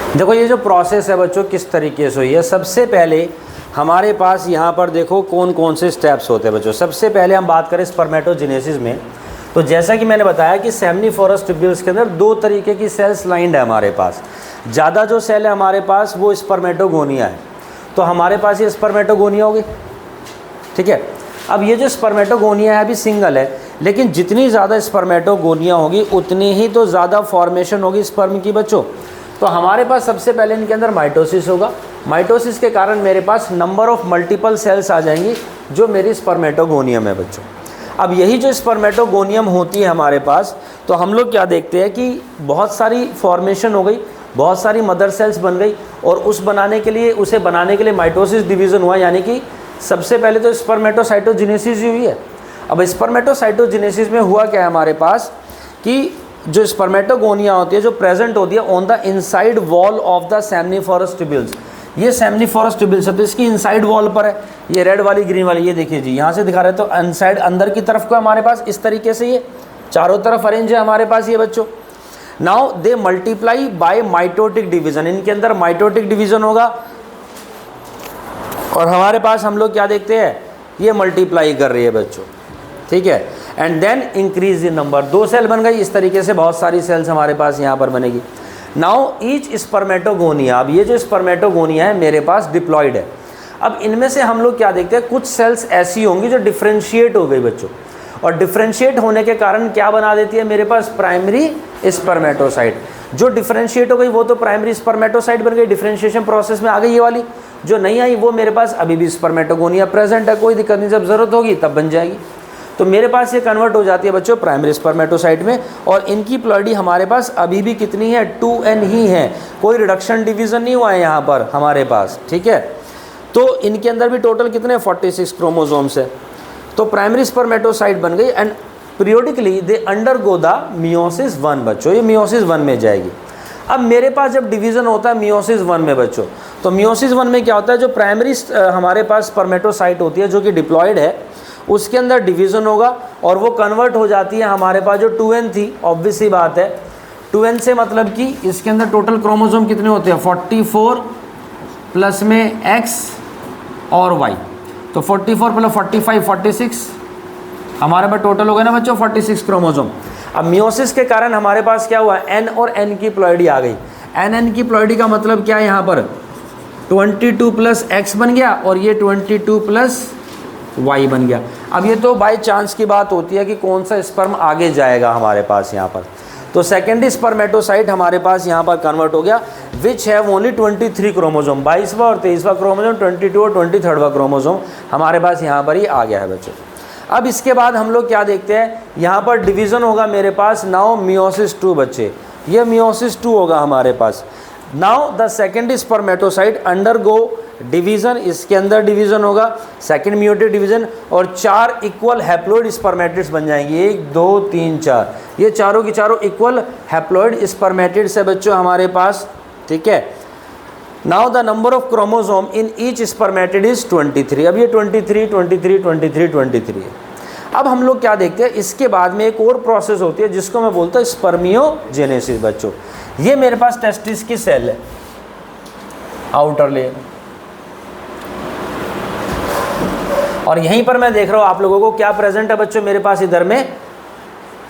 देखो ये जो प्रोसेस है बच्चों किस तरीके से हुई है। सबसे पहले हमारे पास यहाँ पर देखो कौन कौन से स्टेप्स होते हैं बच्चों। सबसे पहले हम बात करें स्पर्मेटोजेनेसिस में, तो जैसा कि मैंने बताया कि सेमनीफोरस ट्यूब्यूल्स के अंदर दो तरीके की सेल्स लाइंड है हमारे पास। ज़्यादा जो सेल है हमारे पास वो स्पर्मेटोगोनिया है, तो हमारे पास ये स्पर्मेटोगोनिया होगी, ठीक है। अब ये जो स्पर्मेटोगोनिया है अभी सिंगल है, लेकिन जितनी ज़्यादा स्पर्मेटोगोनिया होगी उतनी ही तो ज़्यादा फॉर्मेशन होगी स्पर्म की बच्चों। तो हमारे पास सबसे पहले इनके अंदर माइटोसिस होगा। माइटोसिस के कारण मेरे पास नंबर ऑफ मल्टीपल सेल्स आ जाएंगी जो मेरी स्पर्मेटोगोनियम है बच्चों। अब यही जो स्पर्मेटोगोनियम होती है हमारे पास, तो हम लोग क्या देखते हैं कि बहुत सारी फॉर्मेशन हो गई, बहुत सारी मदर सेल्स बन गई, और उसे बनाने के लिए माइटोसिस डिवीज़न हुआ, यानी कि सबसे पहले तो स्पर्मेटोसाइटोजेनेसिस हुई है। अब स्पर्मेटोसाइटोजेनेसिस में हुआ क्या है हमारे पास कि जो स्पर्मेटोगोनिया होती है जो प्रेजेंट होती है on the inside wall of the seminiferous tubules. ये सेमनीफोरस ट्यूब्यूल्स है तो इसकी इनसाइड वॉल पर है, ये रेड वाली ग्रीन वाली, ये देखिए जी यहाँ से दिखा रहे हैं तो इनसाइड अंदर की तरफ को हमारे पास इस तरीके से ये चारों तरफ अरेंज है हमारे पास ये बच्चों। Now they multiply by mitotic division, इनके अंदर माइटोटिक डिवीजन होगा और हमारे पास हम लोग क्या देखते हैं ये मल्टीप्लाई कर रही है बच्चों, ठीक है। And then increase in number, दो सेल बन गई, इस तरीके से बहुत सारी सेल्स हमारे पास यहाँ पर बनेगी। नाउ ईच स्पर्मेटोगोनिया, अब ये जो स्पर्मेटोगोनिया है मेरे डिप्लॉयड डिप्लॉयड है। अब इनमें से हम लोग क्या देखते हैं कुछ सेल्स ऐसी होंगी जो डिफ्रेंशिएट हो गई बच्चों, और डिफ्रेंशिएट होने के कारण क्या बना देती है मेरे पास प्राइमरी स्पर्मेटोसाइट। जो डिफ्रेंशिएट हो गई वो तो प्राइमरी स्पर्मेटोसाइट बन गई, डिफ्रेंशिएशन प्रोसेस में आ गई ये वाली। जो नहीं आई वो मेरे पास अभी भी स्पर्मेटोगोनिया प्रेजेंट है, कोई दिक्कत नहीं, जब ज़रूरत होगी तब बन जाएगी। तो मेरे पास ये कन्वर्ट हो जाती है बच्चों प्राइमरी स्पर्मेटोसाइट में, और इनकी प्लॉइडी हमारे पास अभी भी कितनी है 2n ही है, कोई रिडक्शन डिवीज़न नहीं हुआ है यहाँ पर हमारे पास, ठीक है। तो इनके अंदर भी टोटल कितने 46 क्रोमोसोम्स है। तो प्राइमरी स्पर्मेटोसाइट बन गई and periodically they undergo the meiosis 1 बच्चों, ये मियोसिस 1 में जाएगी। अब मेरे पास जब डिवीज़न होता है मियोसिस 1 में बच्चों, तो मियोसिस 1 में क्या होता है जो प्राइमरी हमारे पास स्पर्मेटोसाइट होती है जो कि डिप्लॉयड है उसके अंदर डिवीज़न होगा और वो कन्वर्ट हो जाती है हमारे पास जो 2n थी, ऑब्वियस सी बात है 2n से मतलब कि इसके अंदर टोटल क्रोमोसोम कितने होते हैं 44 प्लस में x और y, तो 44 प्लस 45 46 हमारे पास टोटल हो गया ना बच्चों 46 क्रोमोसोम। अब मियोसिस के कारण हमारे पास क्या हुआ n और n की प्लॉइडी आ गई। n की प्लॉइडी का मतलब क्या है यहाँ पर 22 प्लस x बन गया और ये 22 प्लस y बन गया। अब ये तो बाय चांस की बात होती है कि कौन सा स्पर्म आगे जाएगा हमारे पास यहाँ पर। तो सेकेंडरी स्पर्मेटोसाइट हमारे पास यहाँ पर कन्वर्ट हो गया विच हैव ओनली 23 क्रोमोसोम, 22वां और 23वां क्रोमोसोम, 22 और 23वां क्रोमोसोम हमारे पास यहाँ पर ही आ गया है बच्चों। अब इसके बाद हम लोग क्या देखते हैं यहाँ पर डिवीज़न होगा मेरे पास नाउ मियोसिस 2 बच्चे, ये मियोसिस 2 होगा हमारे पास। Now the second spermatocyte undergo division, इसके अंदर डिवीज़न होगा सेकेंड मियोटिक डिवीज़न और 4 इक्वल हैप्लॉइड स्पर्मेटिड्स बन जाएंगे 1 2 3 4, ये चारों की चारों इक्वल हैप्लॉइड स्पर्मेटिड्स है बच्चों हमारे पास, ठीक है। Now the number of chromosome in each spermatid is 23। अब ये 23 है। अब हम लोग क्या देखते हैं इसके बाद में एक और प्रोसेस होती है जिसको मैं बोलता हूँ स्पर्मियोजेनेसिस बच्चों। ये मेरे पास टेस्टिस की सेल है आउटर लेयर, और यहीं पर मैं देख रहा हूँ आप लोगों को क्या प्रेजेंट है बच्चों मेरे पास इधर में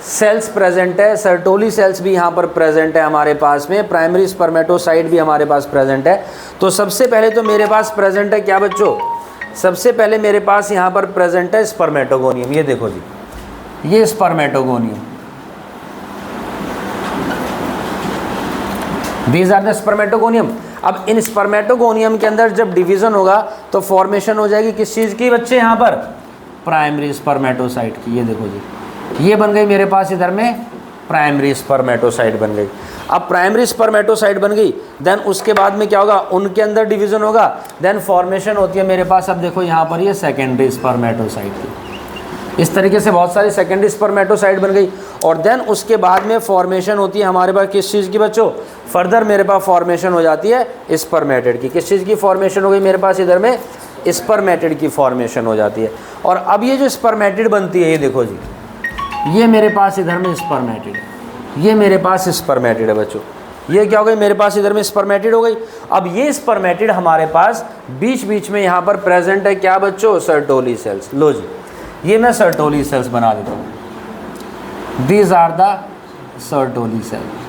सेल्स प्रेजेंट है, सर्टोली सेल्स भी यहाँ पर प्रेजेंट है हमारे पास में, प्राइमरी स्पर्मेटोसाइट भी हमारे पास प्रेजेंट है। तो सबसे पहले तो मेरे पास प्रेजेंट है क्या बच्चों, सबसे पहले मेरे पास यहाँ पर प्रेजेंट है स्पर्मेटोगोनियम, ये देखो जी ये spermatogonium, these are the spermatogonium. अब इन स्पर्मेटोगोनियम के अंदर जब डिवीज़न होगा तो फॉर्मेशन हो जाएगी किस चीज़ की बच्चे यहाँ पर प्राइमरी स्पर्मेटोसाइट की, ये देखो जी ये बन गई मेरे पास इधर में प्राइमरी स्पर्मेटोसाइट बन गई। अब प्राइमरी स्पर्मेटोसाइट बन गई देन उसके बाद में क्या होगा उनके अंदर डिवीज़न होगा देन फॉर्मेशन होती है मेरे पास। अब देखो यहाँ पर ये सेकेंडरी स्पर्मेटोसाइट की, इस तरीके से बहुत सारी सेकेंडरी स्पर्मेटोसाइट बन गई और देन उसके बाद में फॉर्मेशन होती है हमारे पास किस चीज़ की बच्चों, फर्दर मेरे पास फॉर्मेशन हो जाती है स्पर्मेटिड की। किस चीज़ की फॉर्मेशन हो गई मेरे पास इधर में स्पर्मेटिड की फॉर्मेशन हो जाती है। और अब ये जो स्पर्मेटिड बनती है ये देखो जी ये मेरे पास इधर में स्पर्मेटिड, ये मेरे पास स्पर्मेटिड है बच्चों, ये क्या हो गई मेरे पास, इधर में स्पर्मेटिड हो गई। अब ये स्पर्मेटिड हमारे पास बीच बीच में यहाँ पर प्रेजेंट है क्या बच्चों, सर्टोली सेल्स। लो जी, ये मैं सर्टोली सेल्स बना देता हूँ, these are the Sertoli cells.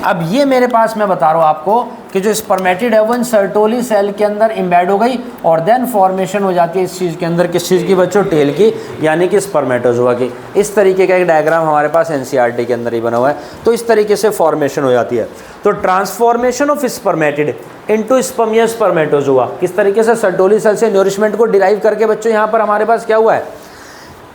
अब ये मेरे पास मैं बता रहा हूँ आपको कि जो स्पर्मेटिड है वो इन सर्टोली सेल के अंदर इम्बेड हो गई और देन फॉर्मेशन हो जाती है इस चीज़ के अंदर, किस चीज़ की बच्चों, टेल की, यानी कि स्पर्मेटोजोआ की। इस तरीके का एक डायग्राम हमारे पास एनसीईआरटी के अंदर ही बना हुआ है। तो इस तरीके से फॉर्मेशन हो जाती है। तो ट्रांसफॉर्मेशन ऑफ स्पर्मेटिड इनटू स्पर्मियस स्पर्मेटोजोआ, किस तरीके से सर्टोली सेल से न्यूरिशमेंट को डिराइव करके बच्चों यहाँ पर हमारे पास क्या हुआ है,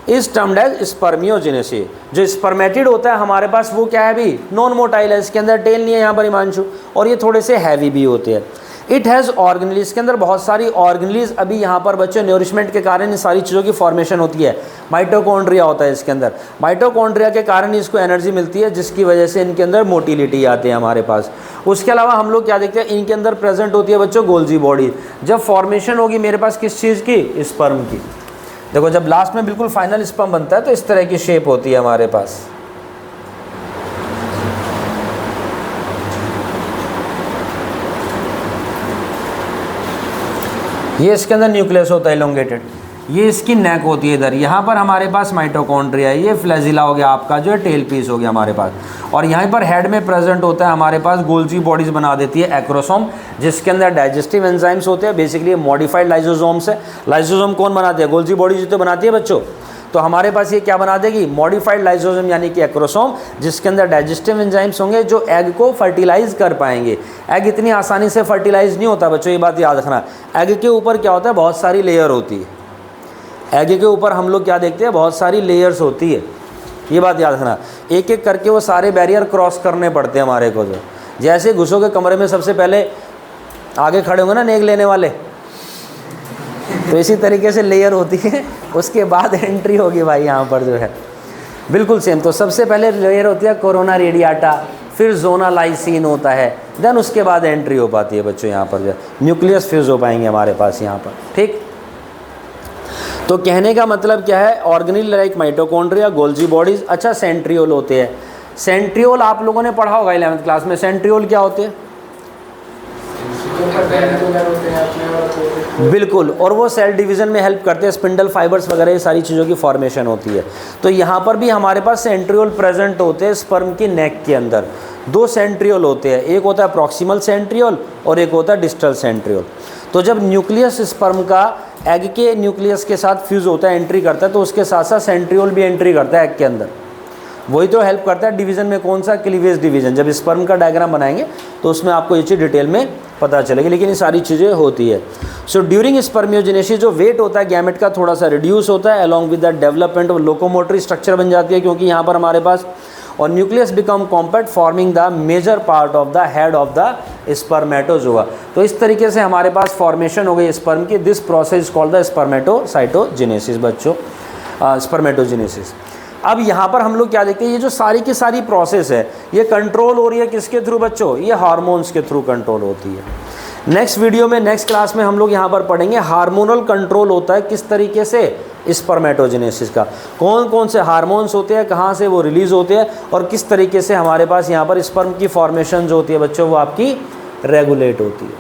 इस टर्म्ड एज स्पर्मियोजेनेसिस। जो स्पर्मेटिड होता है हमारे पास वो क्या है भी, नॉन मोटाइल है, इसके अंदर टेल नहीं है यहाँ पर हिमांशु, और ये थोड़े से हैवी भी होते हैं। इट हैज़ ऑर्गेनेल, इसके अंदर बहुत सारी ऑर्गेनेल्स अभी यहाँ पर बच्चों न्यूरिशमेंट के कारण इन सारी चीज़ों की फॉर्मेशन होती है। माइटोकॉन्ड्रिया होता है इसके अंदर, माइटोकॉन्ड्रिया के कारण इसको एनर्जी मिलती है जिसकी वजह से इनके अंदर मोटिलिटी आती है हमारे पास। उसके अलावा हम लोग क्या देखते हैं, इनके अंदर प्रेजेंट होती है बच्चों गोल्जी बॉडी। जब फॉर्मेशन होगी मेरे पास किस चीज़ की, स्पर्म की। देखो जब लास्ट में बिल्कुल फाइनल स्पर्म बनता है तो इस तरह की शेप होती है हमारे पास। ये इसके अंदर न्यूक्लियस होता है इलोंगेटेड, ये इसकी नेक होती है इधर, यहाँ पर हमारे पास माइटोकॉन्ड्रिया है, ये फ्लैजिला हो गया आपका जो है टेल पीस हो गया हमारे पास, और यहाँ पर हेड में प्रेजेंट होता है हमारे पास गोल्जी बॉडीज बना देती है एक्रोसोम, जिसके अंदर डाइजेस्टिव एंजाइम्स होते हैं। बेसिकली मॉडिफाइड लाइसोसोम्स है। लाइसोसोम कौन बनाते हैं, गोल्जी बॉडीज तो बनाती है बच्चों। तो हमारे पास ये क्या बना देगी, मॉडिफाइड लाइसोसोम यानी कि एक्रोसोम, जिसके अंदर डाइजेस्टिव एंजाइम्स होंगे जो एग को फर्टिलाइज कर पाएंगे। एग इतनी आसानी से फर्टिलाइज नहीं होता बच्चों, ये बात याद रखना। एग के ऊपर क्या होता है, बहुत सारी लेयर होती है। एग के ऊपर हम लोग क्या देखते हैं, बहुत सारी लेयर्स होती है, ये बात याद रखना। एक एक करके वो सारे बैरियर क्रॉस करने पड़ते हैं हमारे को। जो जैसे घुसोगे कमरे में सबसे पहले आगे खड़े होंगे ना नेग लेने वाले, तो इसी तरीके से लेयर होती है, उसके बाद एंट्री होगी भाई यहाँ पर जो है, बिल्कुल सेम। तो सबसे पहले लेयर होती है कोरोना रेडियाटा, फिर जोना लाइसिन होता है, देन उसके बाद एंट्री हो पाती है बच्चों यहाँ पर जो है न्यूक्लियस फ्यूज हो पाएंगे हमारे पास यहाँ पर, ठीक। तो कहने का मतलब क्या है, organelle like mitochondria, Golgi bodies. अच्छा, सेंट्रियोल होते हैं। सेंट्रियोल आप लोगों ने पढ़ा होगा 11th क्लास में। सेंट्रियोल क्या होते हैं, बिल्कुल, और वो सेल डिवीजन में हेल्प करते हैं, स्पिंडल फाइबर्स वगैरह ये सारी चीज़ों की फॉर्मेशन होती है। तो यहाँ पर भी हमारे पास सेंट्रियोल प्रेजेंट होते हैं स्पर्म की नेक के अंदर। दो सेंट्रियोल होते हैं, एक होता है प्रॉक्सिमल सेंट्रियोल और एक होता है डिस्टल सेंट्रियोल। तो जब न्यूक्लियस स्पर्म का एग के न्यूक्लियस के साथ फ्यूज होता है, एंट्री करता है, तो उसके साथ साथ सेंट्रियोल भी एंट्री करता है एग के अंदर। वही तो हेल्प करता है डिवीज़न में, कौन सा, क्लीवेज डिवीज़न। जब स्पर्म का डायग्राम बनाएंगे तो उसमें आपको ये चीज़ डिटेल में पता चलेगी, लेकिन ये सारी चीज़ें होती है। सो ड्यूरिंग स्पर्मियोजेनेसिस जो वेट होता है गैमेट का थोड़ा सा रिड्यूस होता है, along with the development of locomotory structure बन जाती है, क्योंकि यहाँ पर हमारे पास, और nucleus become compact forming the major part of the head of the spermatozoa. तो इस तरीके से हमारे पास फॉर्मेशन हो गई स्पर्म की। This process called the spermatocytogenesis बच्चों, स्पर्मेटोजेनेसिस। अब यहाँ पर हम लोग क्या देखते हैं, ये जो सारी की सारी प्रोसेस है ये कंट्रोल हो रही है किसके थ्रू बच्चों, ये हार्मोन्स के थ्रू कंट्रोल होती है। नेक्स्ट वीडियो में, नेक्स्ट क्लास में हम लोग यहाँ पर पढ़ेंगे हार्मोनल कंट्रोल होता है किस तरीके से स्पर्मेटोजेनेसिस का, कौन कौन से हार्मोन्स होते हैं, कहाँ से वो रिलीज होते हैं, और किस तरीके से हमारे पास यहाँ पर स्पर्म की फॉर्मेशन जो होती है बच्चों वो आपकी रेगुलेट होती है।